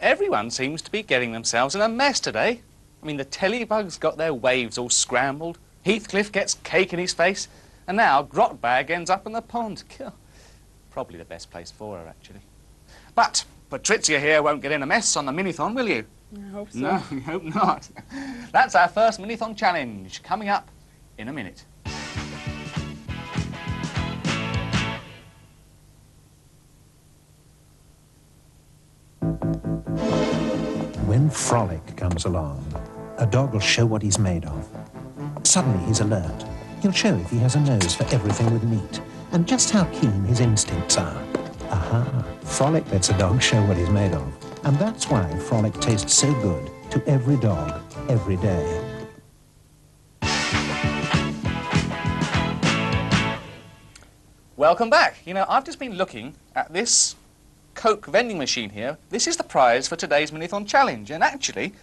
Everyone seems to be getting themselves in a mess today. I mean, the tellybugs got their waves all scrambled, Heathcliff gets cake in his face, and now Grotbag ends up in the pond. Probably the best place for her, actually. But Patrizia here won't get in a mess on the Minithon, will you? I hope so. No, we hope not. That's our first Minithon challenge, coming up in a minute. When Frolic comes along, a dog will show what he's made of. Suddenly he's alert. He'll show if he has a nose for everything with meat, and just how keen his instincts are. Aha! Frolic lets a dog show what he's made of. And that's why Frolic tastes so good to every dog, every day. Welcome back. You know, I've just been looking at this Coke vending machine here. This is the prize for today's Minithon challenge. And actually,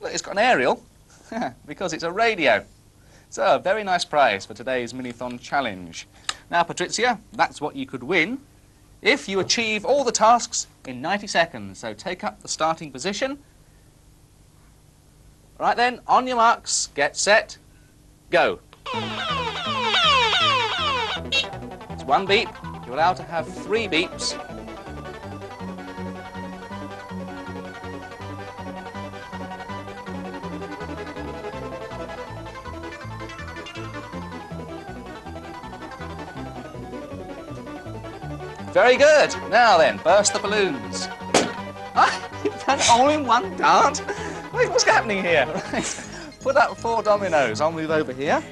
look, it's got an aerial because it's a radio. So, a very nice prize for today's Minithon challenge. Now, Patrizia, that's what you could win if you achieve all the tasks in 90 seconds. So, take up the starting position. Right then, on your marks, get set, go. It's one beep. You're allowed to have 3 beeps. Very good. Now then, burst the balloons. You've done it all in one dart? What's happening here? Right. Put up 4 dominoes. I'll move over here.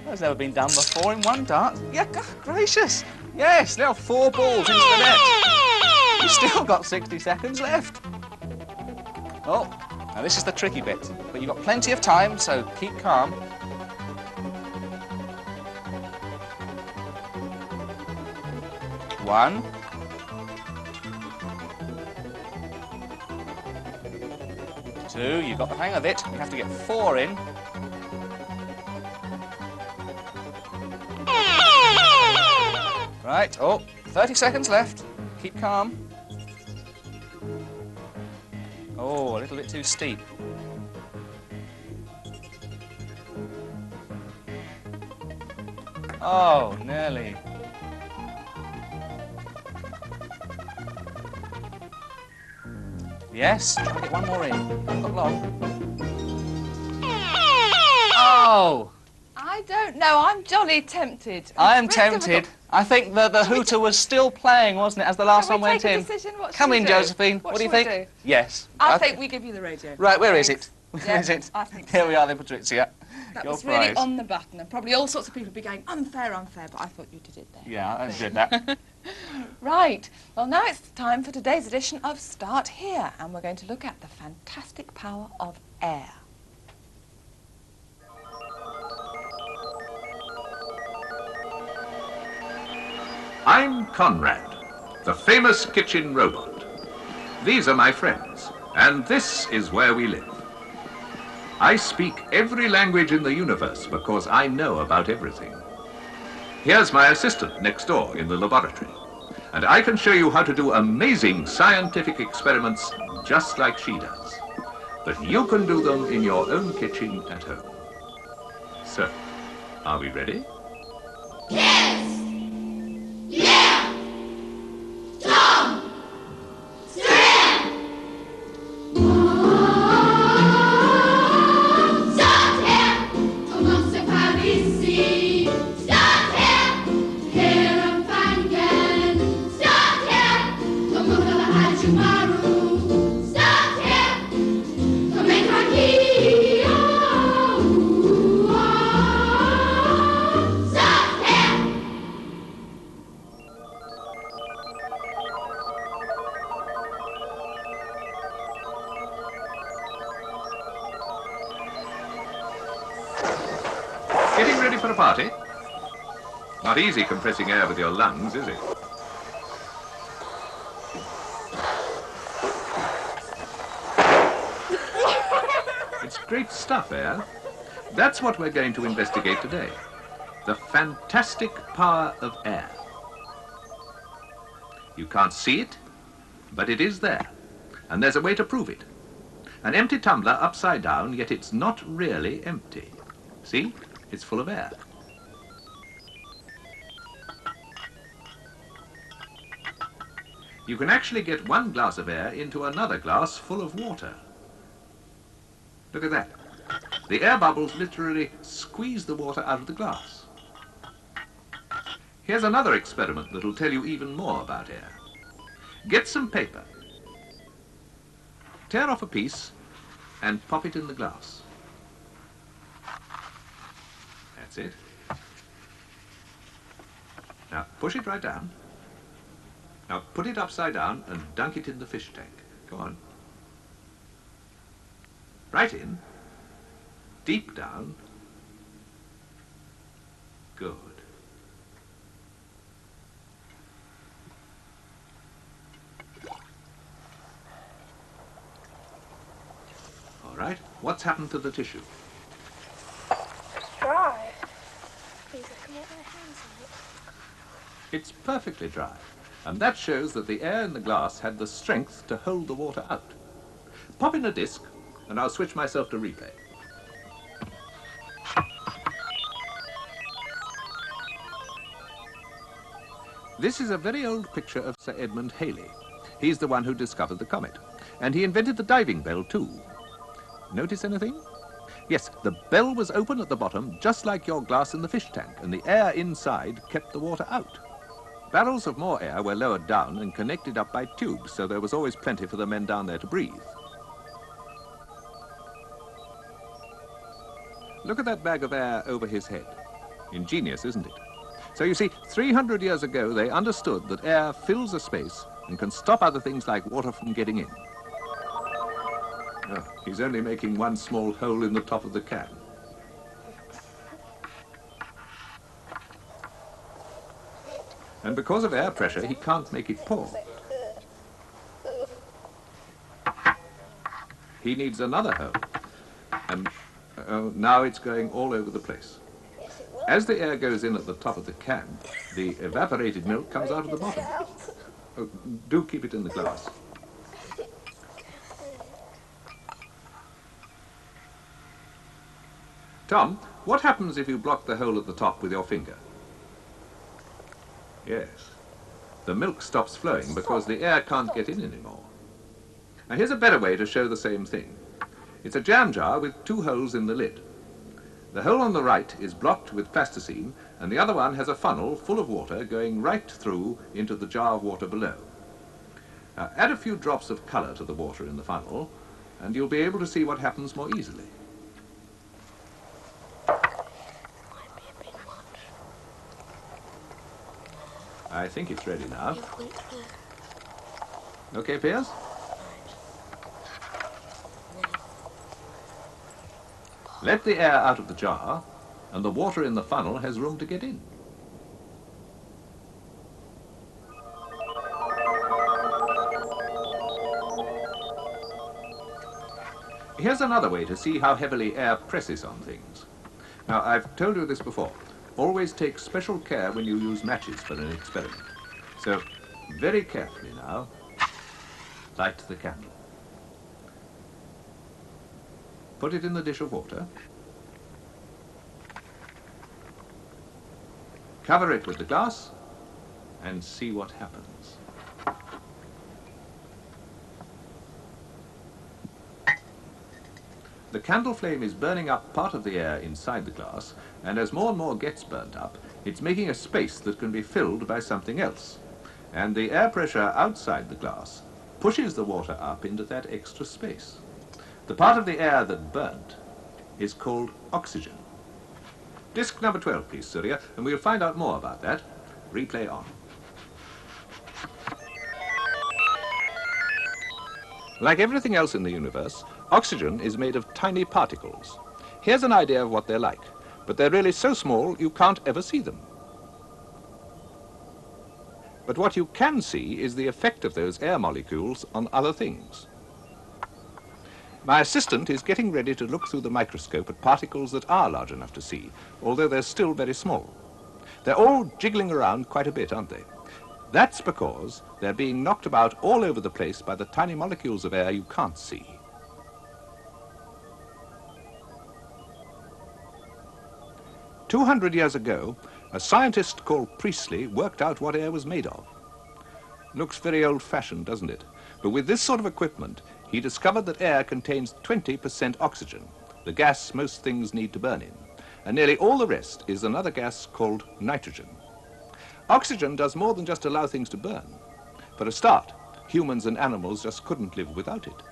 That's never been done before in one dart. Yeah, God, gracious. Yes, now 4 balls into the net. You've still got 60 seconds left. Oh, now this is the tricky bit. But you've got plenty of time, so keep calm. One. 2, you've got the hang of it. You have to get 4 in. Right, oh, 30 seconds left. Keep calm. Oh, a little bit too steep. Oh, nearly. Yes, try to get one more in. Not long. Oh! I don't know. I'm jolly tempted. I am tempted. I think the hooter was still playing, wasn't it, as the last one went in? Come in, Josephine. What do you think? Yes. I think we give you the radio. Right, where is it? Where is it? I think Here we are then, Patrizia. That Your was prize. really on the button, and probably all sorts of people would be going, unfair, unfair, but I thought you did it there. Yeah, I did that. Right. Well, now it's time for today's edition of Start Here, and we're going to look at the fantastic power of air. I'm Conrad, the famous kitchen robot. These are my friends, and this is where we live. I speak every language in the universe because I know about everything. Here's my assistant next door in the laboratory, and I can show you how to do amazing scientific experiments just like she does. But you can do them in your own kitchen at home. So, are we ready? Yes! Yeah! Tom! Strand! Start here! Amongst the Parisi! Start here! Here and find again! Start here! Come look at the Hachimaru! Start here! Come make our key! Start here! Getting ready for a party? Not easy compressing air with your lungs, is it? It's great stuff, air. That's what we're going to investigate today. The fantastic power of air. You can't see it, but it is there. And there's a way to prove it. An empty tumbler upside down, yet it's not really empty. See? It's full of air. You can actually get one glass of air into another glass full of water. Look at that. The air bubbles literally squeeze the water out of the glass. Here's another experiment that'll tell you even more about air. Get some paper. Tear off a piece and pop it in the glass. That's it. Now push it right down. Now put it upside down and dunk it in the fish tank. Go on. Right in. Deep down. Good. All right. What's happened to the tissue? It's dry. Please, I can get my hands on it. It's perfectly dry. And that shows that the air in the glass had the strength to hold the water out. Pop in a disc, and I'll switch myself to replay. This is a very old picture of Sir Edmund Halley. He's the one who discovered the comet. And he invented the diving bell, too. Notice anything? Yes, the bell was open at the bottom, just like your glass in the fish tank, and the air inside kept the water out. Barrels of more air were lowered down and connected up by tubes, so there was always plenty for the men down there to breathe. Look at that bag of air over his head. Ingenious, isn't it? So you see, 300 years ago, they understood that air fills a space and can stop other things like water from getting in. Oh, he's only making one small hole in the top of the can. And because of air pressure, he can't make it pour. He needs another hole. And now it's going all over the place. As the air goes in at the top of the can, the evaporated milk comes out of the bottom. Oh, do keep it in the glass. Tom, what happens if you block the hole at the top with your finger? Yes. The milk stops flowing because the air can't get in anymore. Now here's a better way to show the same thing. It's a jam jar with two holes in the lid. The hole on the right is blocked with plasticine, and the other one has a funnel full of water going right through into the jar of water below. Now add a few drops of colour to the water in the funnel, and you'll be able to see what happens more easily. I think it's ready now. Okay, Piers? Let the air out of the jar, and the water in the funnel has room to get in. Here's another way to see how heavily air presses on things. Now, I've told you this before. Always take special care when you use matches for an experiment. So, very carefully now, light the candle. Put it in the dish of water. Cover it with the glass and see what happens. The candle flame is burning up part of the air inside the glass, and as more and more gets burnt up, it's making a space that can be filled by something else. And the air pressure outside the glass pushes the water up into that extra space. The part of the air that burnt is called oxygen. Disc number 12, please, Surya, and we'll find out more about that. Replay on. Like everything else in the universe, oxygen is made of tiny particles. Here's an idea of what they're like, but they're really so small you can't ever see them. But what you can see is the effect of those air molecules on other things. My assistant is getting ready to look through the microscope at particles that are large enough to see, although they're still very small. They're all jiggling around quite a bit, aren't they? That's because they're being knocked about all over the place by the tiny molecules of air you can't see. "200 years ago, a scientist called Priestley worked out what air was made of. Looks very old-fashioned, doesn't it? But with this sort of equipment, he discovered that air contains 20% oxygen, the gas most things need to burn in, and nearly all the rest is another gas called nitrogen. Oxygen does more than just allow things to burn. For a start, humans and animals just couldn't live without it.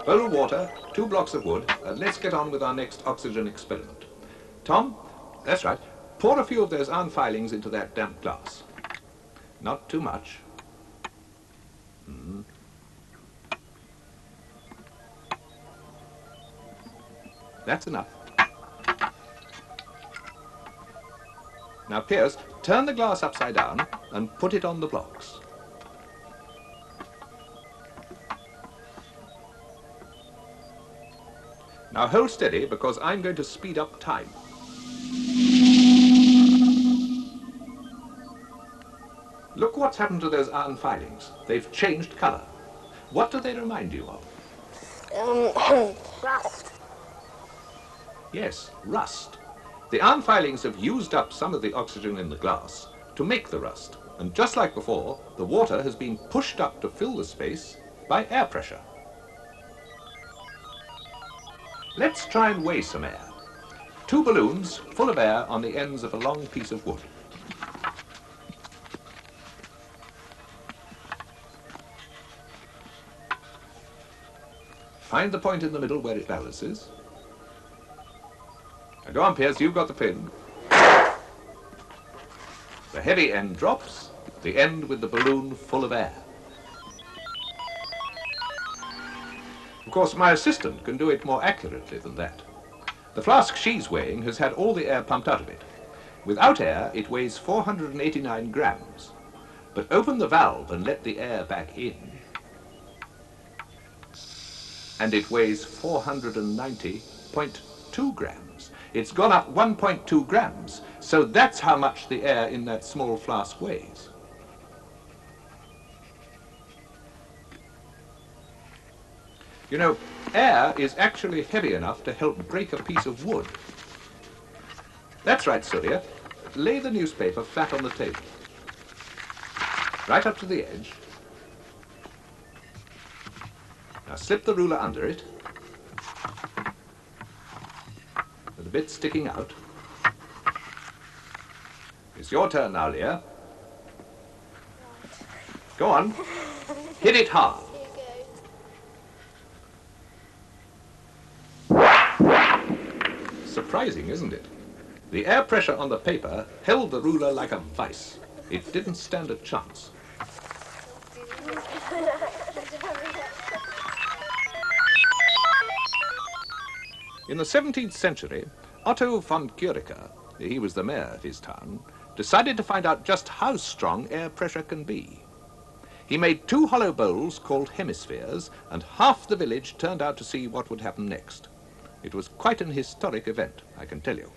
Bowl of water, 2 blocks of wood, and let's get on with our next oxygen experiment. Tom, that's right, pour a few of those iron filings into that damp glass. Not too much. That's enough. Now, Pierce, turn the glass upside down and put it on the blocks. Now hold steady, because I'm going to speed up time. Look what's happened to those iron filings. They've changed colour. What do they remind you of? Rust. Yes, rust. The iron filings have used up some of the oxygen in the glass to make the rust. And just like before, the water has been pushed up to fill the space by air pressure. Let's try and weigh some air. 2 balloons full of air on the ends of a long piece of wood. Find the point in the middle where it balances. Now go on, Pierce, you've got the pin. The heavy end drops, the end with the balloon full of air. Of course, my assistant can do it more accurately than that. The flask she's weighing has had all the air pumped out of it. Without air, it weighs 489 grams. But open the valve and let the air back in, and it weighs 490.2 grams. It's gone up 1.2 grams, so that's how much the air in that small flask weighs. You know, air is actually heavy enough to help break a piece of wood. That's right, Surya. Lay the newspaper flat on the table, right up to the edge. Now slip the ruler under it, with a bit sticking out. It's your turn now, Leah. Go on, hit it hard. Surprising, isn't it? The air pressure on the paper held the ruler like a vice. It didn't stand a chance. In the 17th century, Otto von Guericke, he was the mayor of his town, decided to find out just how strong air pressure can be. He made 2 hollow bowls called hemispheres, and half the village turned out to see what would happen next. It was quite an historic event, I can tell you.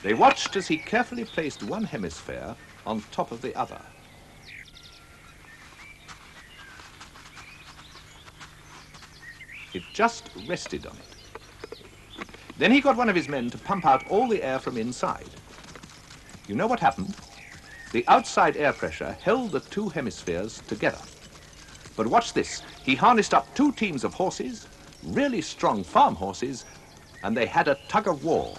They watched as he carefully placed one hemisphere on top of the other. It just rested on it. Then he got one of his men to pump out all the air from inside. You know what happened? The outside air pressure held the 2 hemispheres together. But watch this. He harnessed up 2 teams of horses, really strong farm horses, and they had a tug of war.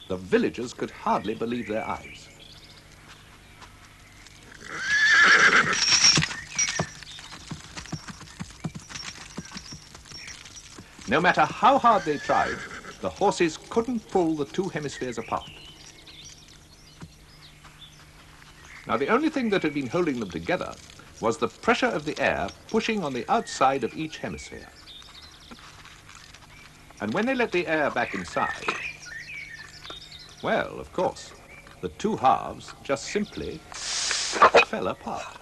The villagers could hardly believe their eyes. No matter how hard they tried, the horses couldn't pull the 2 hemispheres apart. Now, the only thing that had been holding them together was the pressure of the air pushing on the outside of each hemisphere. And when they let the air back inside, well, of course, the two halves just simply fell apart.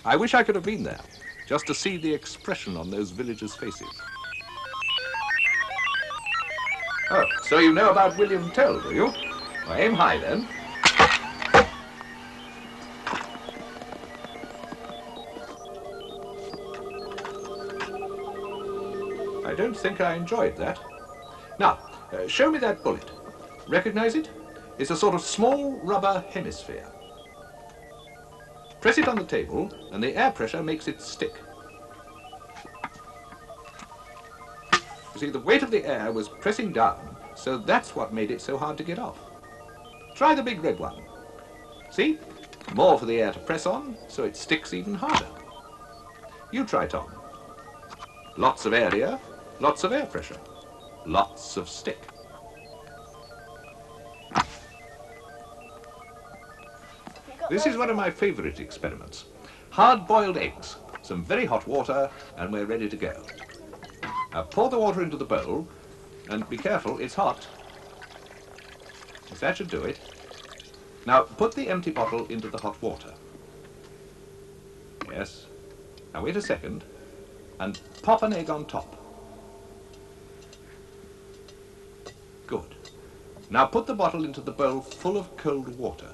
I wish I could have been there, just to see the expression on those villagers' faces. Oh, so you know about William Tell, do you? Well, aim high then. I don't think I enjoyed that. Now, show me that bullet. Recognize it? It's a sort of small rubber hemisphere. Press it on the table, and the air pressure makes it stick. You see, the weight of the air was pressing down, so that's what made it so hard to get off. Try the big red one. See? More for the air to press on, so it sticks even harder. You try, Tom. Lots of area, lots of air pressure, lots of stick. This is one of my favorite experiments. Hard-boiled eggs, some very hot water, and we're ready to go. Now pour the water into the bowl, and be careful, it's hot. Yes, that should do it. Now put the empty bottle into the hot water. Yes. Now wait a second, and pop an egg on top. Good. Now put the bottle into the bowl full of cold water.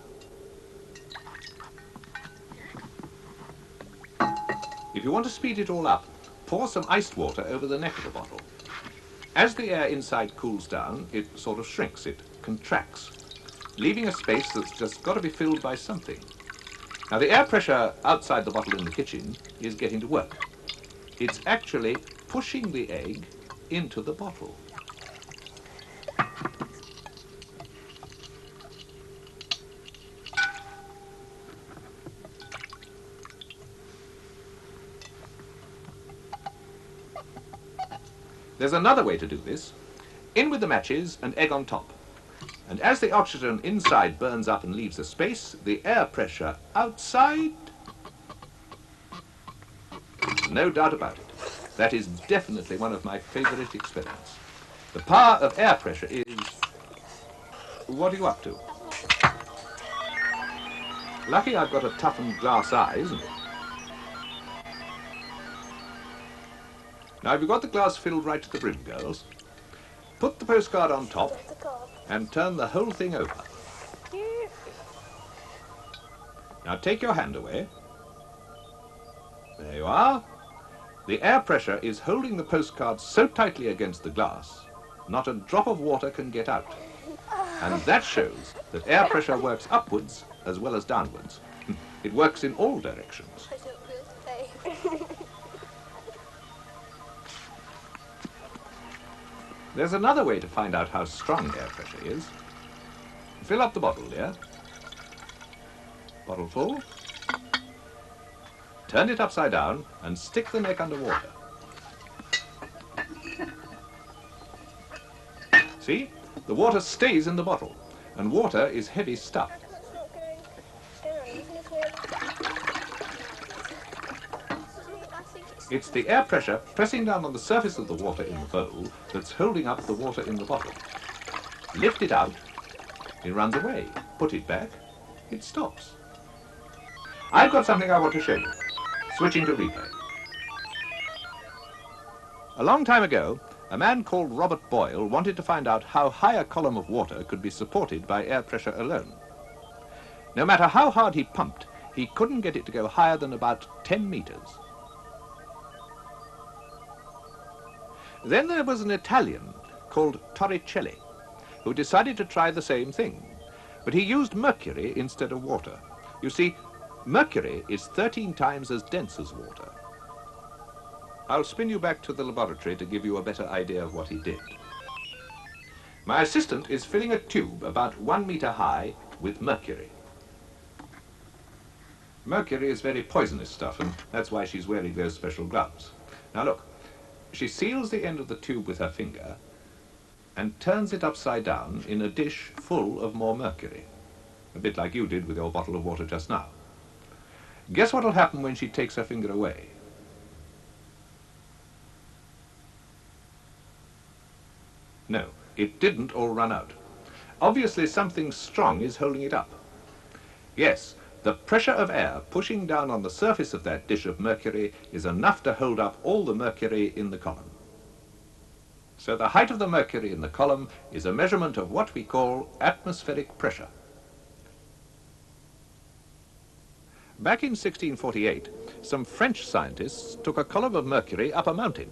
If you want to speed it all up, pour some iced water over the neck of the bottle. As the air inside cools down, it sort of shrinks, it contracts, leaving a space that's just got to be filled by something. Now the air pressure outside the bottle in the kitchen is getting to work. It's actually pushing the egg into the bottle. There's another way to do this. In with the matches and egg on top. And as the oxygen inside burns up and leaves a space, the air pressure outside... No doubt about it. That is definitely one of my favorite experiments. The power of air pressure is... What are you up to? Lucky I've got a toughened glass eye, isn't it? Now, have you got the glass filled right to the brim, girls? Put the postcard on top and turn the whole thing over. Now, take your hand away. There you are. The air pressure is holding the postcard so tightly against the glass, not a drop of water can get out. And that shows that air pressure works upwards as well as downwards. It works in all directions. I don't feel safe. There's another way to find out how strong air pressure is. Fill up the bottle, dear. Bottle full. Turn it upside down and stick the neck under water. See? The water stays in the bottle, and water is heavy stuff. It's the air pressure pressing down on the surface of the water in the bowl that's holding up the water in the bottle. Lift it out, it runs away. Put it back, it stops. I've got something I want to show you. Switching to replay. A long time ago, a man called Robert Boyle wanted to find out how high a column of water could be supported by air pressure alone. No matter how hard he pumped, he couldn't get it to go higher than about 10 meters. Then there was an Italian called Torricelli who decided to try the same thing, but he used mercury instead of water. You see, mercury is 13 times as dense as water. I'll spin you back to the laboratory to give you a better idea of what he did. My assistant is filling a tube about 1 meter high with mercury. Mercury is very poisonous stuff, and that's why she's wearing those special gloves. Now look. She seals the end of the tube with her finger and turns it upside down in a dish full of more mercury, a bit like you did with your bottle of water just now. Guess what'll happen when she takes her finger away? it didn't all run out. Obviously something strong is holding it up. Yes, the pressure of air pushing down on the surface of that dish of mercury is enough to hold up all the mercury in the column. So the height of the mercury in the column is a measurement of what we call atmospheric pressure. Back in 1648, some French scientists took a column of mercury up a mountain.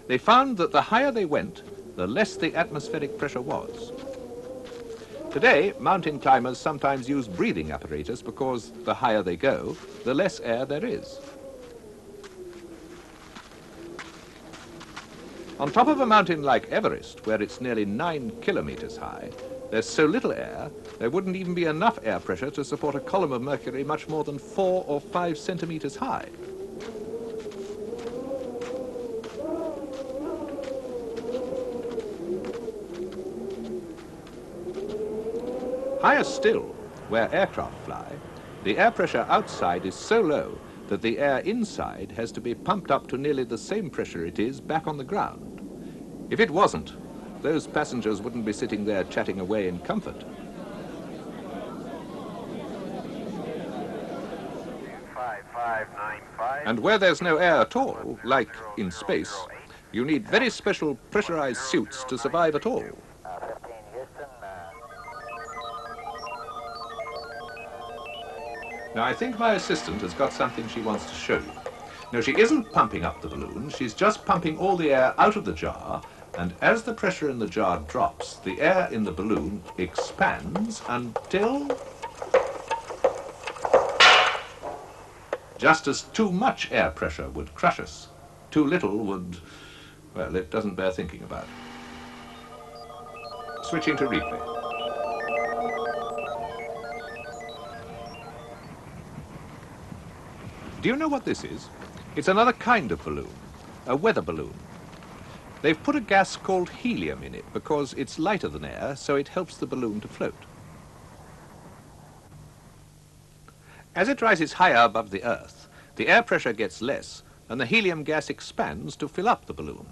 They found that the higher they went, the less the atmospheric pressure was. Today, mountain climbers sometimes use breathing apparatus because the higher they go, the less air there is. On top of a mountain like Everest, where it's nearly 9 kilometers high, there's so little air, there wouldn't even be enough air pressure to support a column of mercury much more than 4 or 5 centimeters high. Higher still, where aircraft fly, the air pressure outside is so low that the air inside has to be pumped up to nearly the same pressure it is back on the ground. If it wasn't, those passengers wouldn't be sitting there chatting away in comfort. And where there's no air at all, like in space, you need very special pressurized suits to survive at all. Now, I think my assistant has got something she wants to show you. No, she isn't pumping up the balloon, she's just pumping all the air out of the jar, and as the pressure in the jar drops, the air in the balloon expands until... just as too much air pressure would crush us, too little would, well, it doesn't bear thinking about. Switching to replay. Do you know what this is? It's another kind of balloon, a weather balloon. They've put a gas called helium in it because it's lighter than air, so it helps the balloon to float. As it rises higher above the Earth, the air pressure gets less and the helium gas expands to fill up the balloon.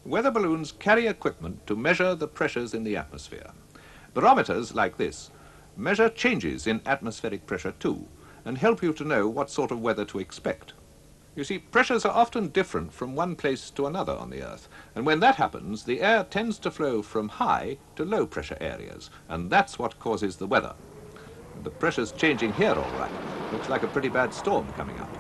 Weather balloons carry equipment to measure the pressures in the atmosphere. Barometers like this measure changes in atmospheric pressure too, and help you to know what sort of weather to expect. You see, pressures are often different from one place to another on the Earth, and when that happens, the air tends to flow from high to low pressure areas, and that's what causes the weather. The pressure's changing here all right. Looks like a pretty bad storm coming up.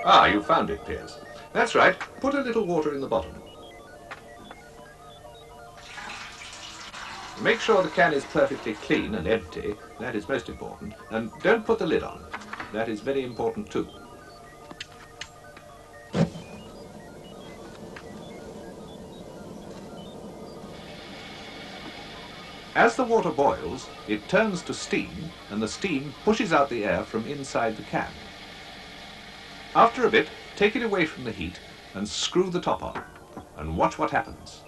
Ah, you found it, Piers. That's right. Put a little water in the bottom. Make sure the can is perfectly clean and empty. That is most important. And don't put the lid on. That is very important too. As the water boils, it turns to steam, and the steam pushes out the air from inside the can. After a bit, take it away from the heat and screw the top on, and watch what happens.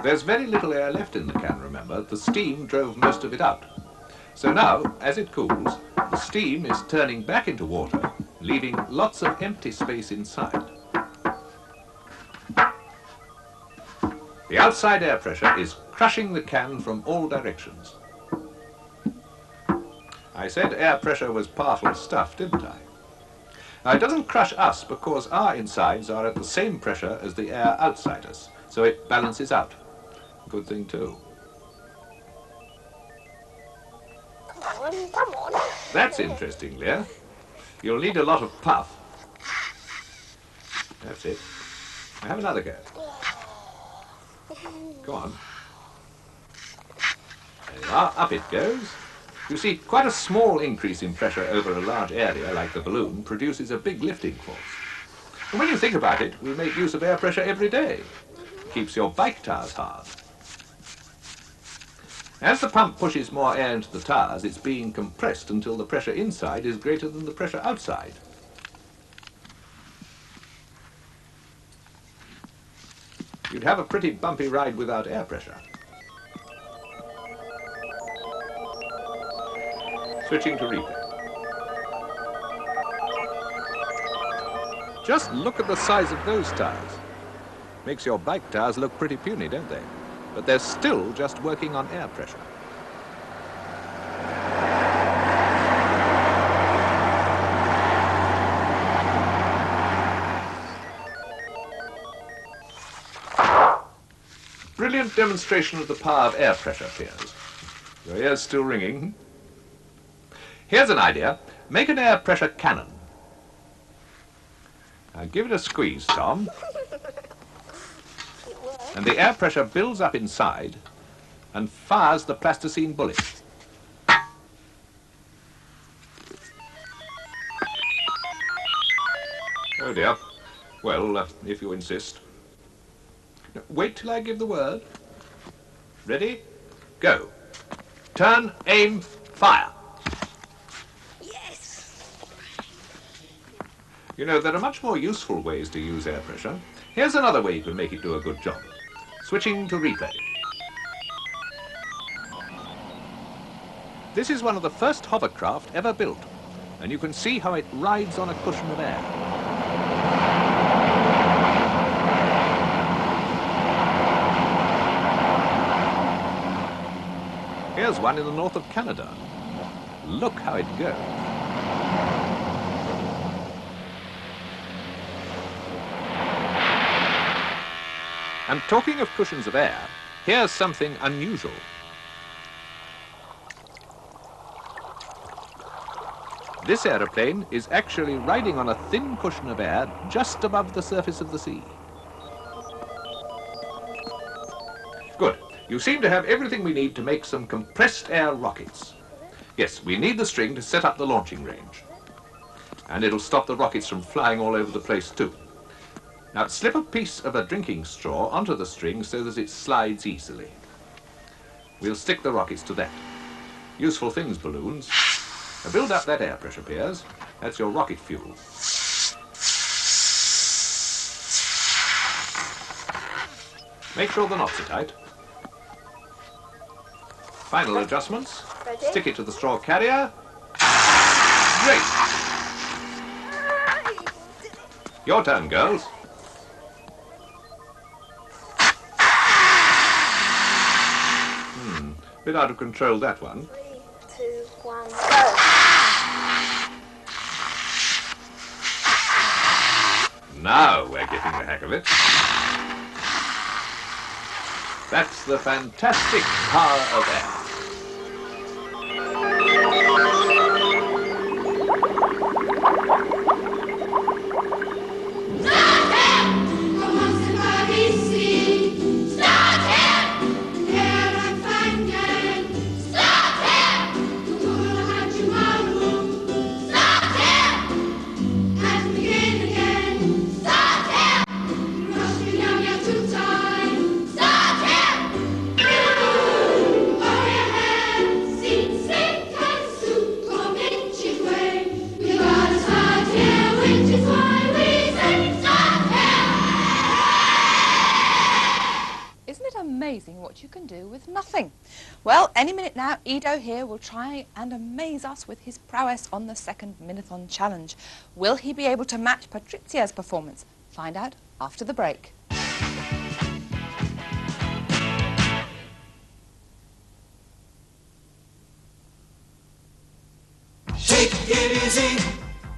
There's very little air left in the can, remember. The steam drove most of it out. So now, as it cools, the steam is turning back into water, leaving lots of empty space inside. The outside air pressure is crushing the can from all directions. I said air pressure was powerful stuff, didn't I? Now, it doesn't crush us because our insides are at the same pressure as the air outside us, so it balances out. Good thing too. Come on. That's interesting, Leah. You'll need a lot of puff. That's it. Now have another go. Go on. There you are, up it goes. You see, quite a small increase in pressure over a large area like the balloon produces a big lifting force. And when you think about it, we make use of air pressure every day. It keeps your bike tires hard. As the pump pushes more air into the tires, it's being compressed until the pressure inside is greater than the pressure outside. You'd have a pretty bumpy ride without air pressure. Switching to replay. Just look at the size of those tires. Makes your bike tires look pretty puny, don't they? But they're still just working on air pressure. Brilliant demonstration of the power of air pressure, Piers. Your ear's still ringing. Here's an idea. Make an air pressure cannon. Now give it a squeeze, Tom. And the air pressure builds up inside and fires the plasticine bullet. Oh dear. Well, if you insist. Now, wait till I give the word. Ready? Go. Turn, aim, fire. Yes! You know, there are much more useful ways to use air pressure. Here's another way you can make it do a good job. Switching to replay. This is one of the first hovercraft ever built, and you can see how it rides on a cushion of air. Here's one in the north of Canada. Look how it goes. And talking of cushions of air, here's something unusual. This aeroplane is actually riding on a thin cushion of air just above the surface of the sea. Good. You seem to have everything we need to make some compressed air rockets. Yes, we need the string to set up the launching range. And it'll stop the rockets from flying all over the place too. Now slip a piece of a drinking straw onto the string so that it slides easily. We'll stick the rockets to that. Useful things, balloons. Now build up that air pressure, Piers. That's your rocket fuel. Make sure the knots are tight. Final adjustments. Ready? Stick it to the straw carrier. Great! Your turn, girls. Bit out of control, that one. 3, 2, 1, go! Now we're getting the hang of it. That's the fantastic power of air. Amazing what you can do with nothing. Well, any minute now, Edo here will try and amaze us with his prowess on the second Minathon challenge. Will he be able to match Patrizia's performance? Find out after the break. Take it easy,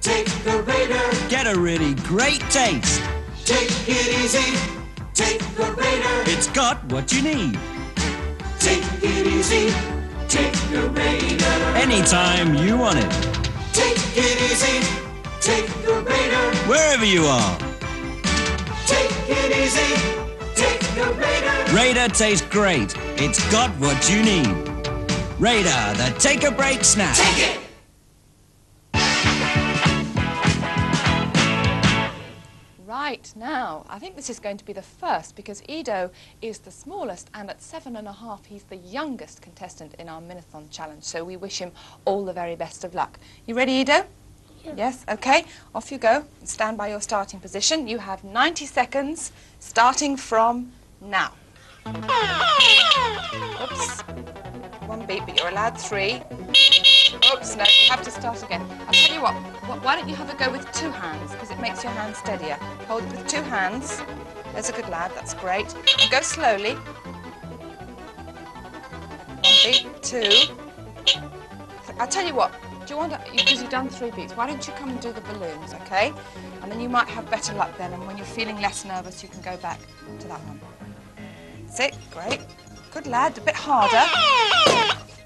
take the Raider. Get a really great taste. Take it easy, take the Raider. It's got what you need. Take it easy, take the Raider. Anytime you want it. Take it easy, take the Raider. Wherever you are. Take it easy, take the Raider. Raider tastes great. It's got what you need. Raider, the take a break snack. Take it. Right, now, I think this is going to be the first because Edo is the smallest and at 7.5 he's the youngest contestant in our Minathon challenge, so we wish him all the very best of luck. You ready, Edo? Yeah. Yes, okay, off you go. Stand by your starting position. You have 90 seconds starting from now. Oops, one beat, but you're allowed 3. Oops. Oops, no, you have to start again. I'll tell you what, why don't you have a go with 2 hands, because it makes your hands steadier. Hold it with 2 hands. There's a good lad, that's great. And go slowly. 1 beat, 2. I'll tell you what, do you want to, because you've done 3 beats, why don't you come and do the balloons, okay? And then you might have better luck then, and when you're feeling less nervous, you can go back to that one. That's it, great. Good lad, a bit harder.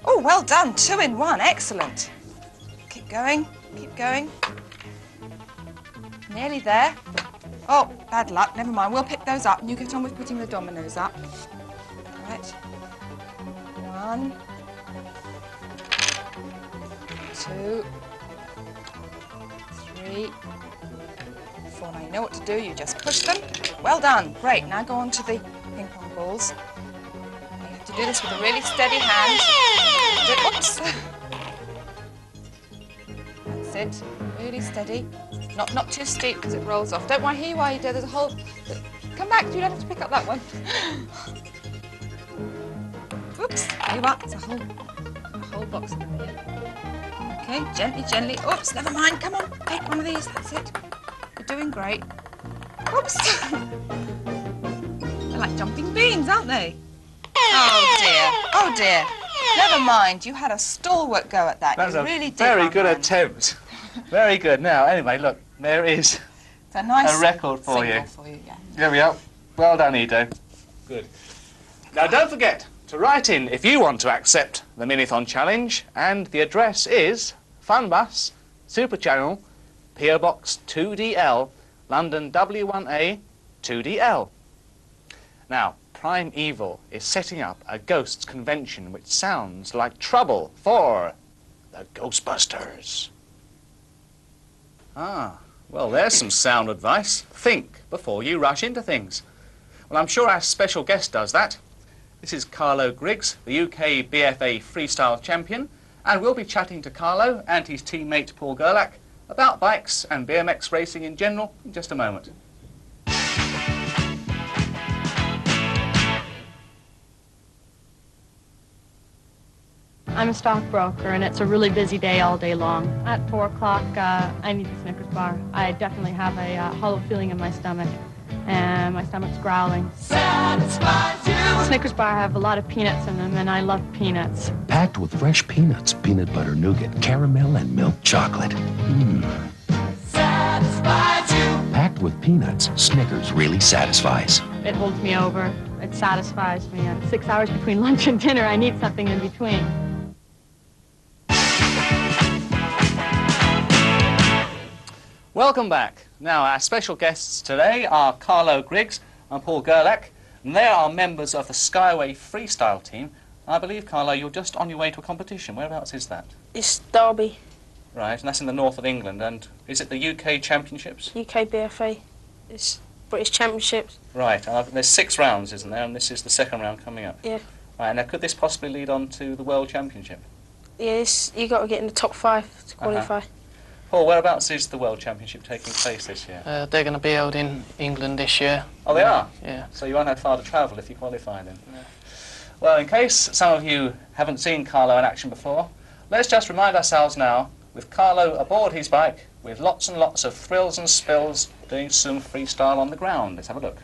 Oh, well done, 2 in 1, excellent. Keep going, keep going. Nearly there. Oh, bad luck, never mind, we'll pick those up and you get on with putting the dominoes up. Right. 1, 2, 3, 4. Now you know what to do, you just push them. Well done, great. Now go on to the ping pong balls. You have to do this with a really steady hand. Oops. That's it, really steady. Not too steep because it rolls off. Don't worry, here you are, you do. There's a whole... Come back, you don't have to pick up that one. Oops, there you are, there's a whole box of them here. Okay, gently, gently. Oops, never mind, come on, take one of these, that's it. You're doing great. Oops. They're like jumping beans, aren't they? Oh dear, oh dear. Never mind, you had a stalwart go at that. That was you a really did. very good attempt. Very good. Now, anyway, look, there is It's a nice record for you. Yeah. There we are. Well done, Edo. Good. Now, don't forget to write in if you want to accept the Minithon Challenge, and the address is Funbus, Super Channel, PO Box 2DL, London W1A 2DL. Now, Prime Evil is setting up a ghosts convention which sounds like trouble for the Ghostbusters. Ah, well, there's some sound advice. Think before you rush into things. Well, I'm sure our special guest does that. This is Carlo Griggs, the UK BFA freestyle champion, and we'll be chatting to Carlo and his teammate Paul Gerlach about bikes and BMX racing in general in just a moment. I'm a stockbroker, and it's a really busy day all day long. At 4 o'clock, I need a Snickers bar. I definitely have a hollow feeling in my stomach, and my stomach's growling. Snickers bar have a lot of peanuts in them, and I love peanuts. Packed with fresh peanuts, peanut butter nougat, caramel, and milk chocolate. Packed with peanuts, Snickers really satisfies. It holds me over. It satisfies me. 6 hours between lunch and dinner, I need something in between. Welcome back. Now, our special guests today are Carlo Griggs and Paul Gerlach, and they are members of the Skyway freestyle team. I believe, Carlo, you're just on your way to a competition. Whereabouts is that? It's Derby, Right, and that's in the north of England. And is it the UK Championships? UK BFA. It's British Championships. Right, there's 6 rounds, isn't there? And this is the 2nd round coming up. Yeah. Right, now could this possibly lead on to the World Championship? Yes, you got to get in the top 5 to qualify. Paul, whereabouts is the World Championship taking place this year? They're going to be held in England this year. Oh, they are? Yeah. So you won't have far to travel if you qualify then? Yeah. Well, in case some of you haven't seen Carlo in action before, let's just remind ourselves now, with Carlo aboard his bike, with lots and lots of thrills and spills, doing some freestyle on the ground. Let's have a look.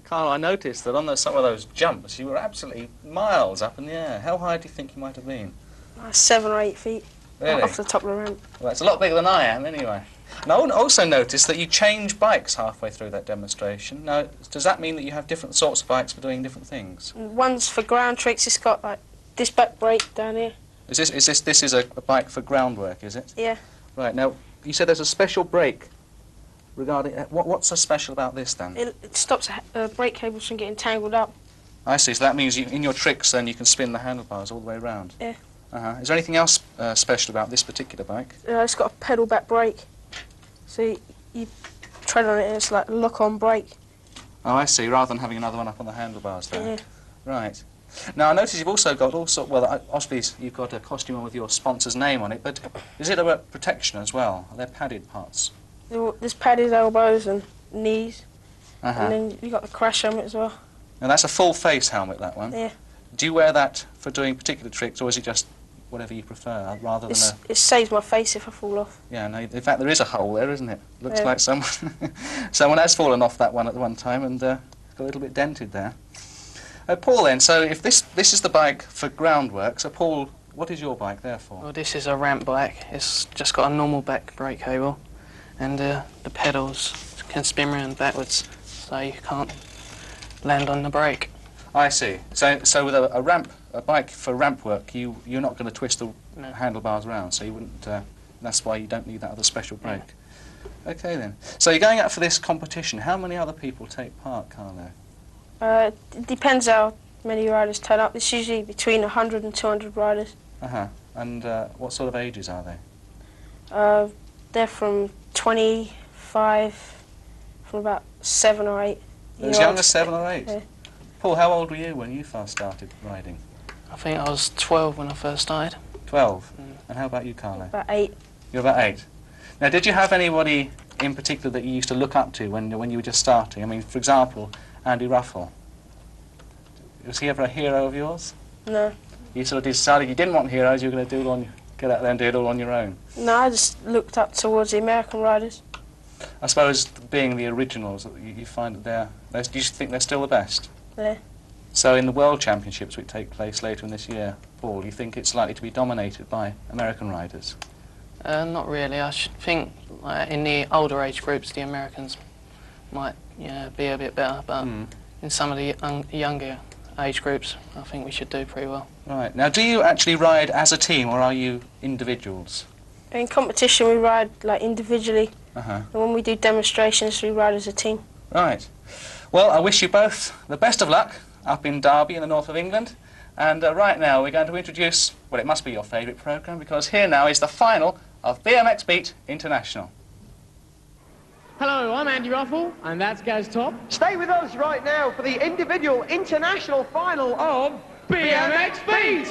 Carl, I noticed that on some of those jumps, you were absolutely miles up in the air. How high do you think you might have been? 7 or 8 feet. Really? Off the top of the ramp. Well, it's a lot bigger than I am, anyway. Now, I also noticed that you changed bikes halfway through that demonstration. Now, does that mean that you have different sorts of bikes for doing different things? One's for ground tricks. It's got like this back brake down here. This is a bike for groundwork, is it? Yeah. Right. Now, you said there's a special brake regarding what's so special about this then? It stops brake cables from getting tangled up. I see. So that means in your tricks then you can spin the handlebars all the way around. Yeah. Is there anything else special about this particular bike? It's got a pedal back brake. So you tread on it and it's like a lock-on brake. Oh, I see. Rather than having another one up on the handlebars there. Yeah. Right. Now, I notice you've also got obviously you've got a costume on with your sponsor's name on it, but is it about protection as well? Are there padded parts? There's padded elbows and knees. And then you've got the crash helmet as well. Now, that's a full face helmet, that one. Yeah. Do you wear that for doing particular tricks, or is it just whatever you prefer, rather than It saves my face if I fall off. Yeah, no, in fact, there is a hole there, isn't it? Looks like someone has fallen off that one at one time and got a little bit dented there. Paul, then, so if this is the bike for groundwork, so Paul, what is your bike there for? Well, this is a ramp bike. It's just got a normal back brake cable, and the pedals can spin around backwards, so you can't land on the brake. I see. So with a bike for ramp work, you're not going to twist the handlebars around, so you wouldn't. That's why you don't need that other special brake. Yeah. Okay then. So you're going out for this competition. How many other people take part, Carlo? It depends how many riders turn up. It's usually between 100 and 200 riders. And what sort of ages are they? They're from 25, from about 7 or 8. As young as 7 or 8? Yeah. Paul, how old were you when you first started riding? I think I was 12 when I first started. 12? And how about you, Carlo? About 8. You're about 8. Now, did you have anybody in particular that you used to look up to when you were just starting? I mean, for example, Andy Ruffle. Was he ever a hero of yours? No. You sort of decided you didn't want heroes, you were going to get out there and do it all on your own? No, I just looked up towards the American riders. I suppose, being the originals, you find that do you think they're still the best? Yeah. So in the World Championships which take place later in this year, Paul, you think it's likely to be dominated by American riders? Not really. I should think in the older age groups the Americans might be a bit better, but in some of the younger age groups I think we should do pretty well. Right. Now, do you actually ride as a team or are you individuals? In competition we ride like individually, and when we do demonstrations we ride as a team. Right. Well, I wish you both the best of luck up in Derby in the north of England. And right now we're going to introduce, well, it must be your favourite programme, because here now is the final of BMX Beat International. Hello, I'm Andy Ruffle, and that's Gaz Top. Stay with us right now for the individual international final of BMX Beat!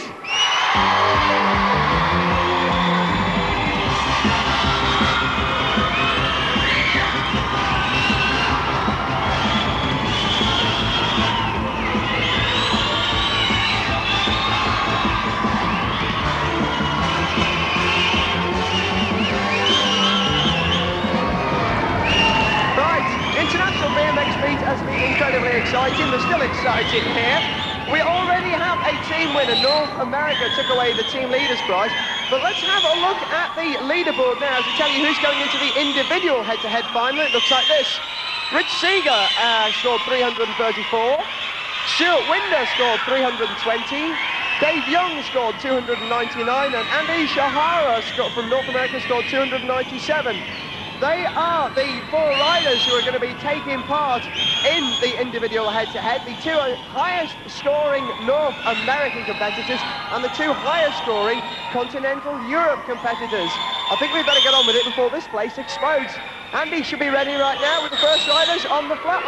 International BMX Beat has been incredibly exciting. They're still exciting here. We already have a team winner. North America took away the team leaders prize. But let's have a look at the leaderboard now to tell you who's going into the individual head-to-head final. It looks like this. Rich Seeger scored 334. Stuart Winder scored 320. Dave Young scored 299. And Andy Shahara from North America scored 297. They are the 4 riders who are going to be taking part in the individual head-to-head, the 2 highest scoring North American competitors and the 2 highest scoring Continental Europe competitors. I think we better get on with it before this place explodes. Andy should be ready right now with the first riders on the flat.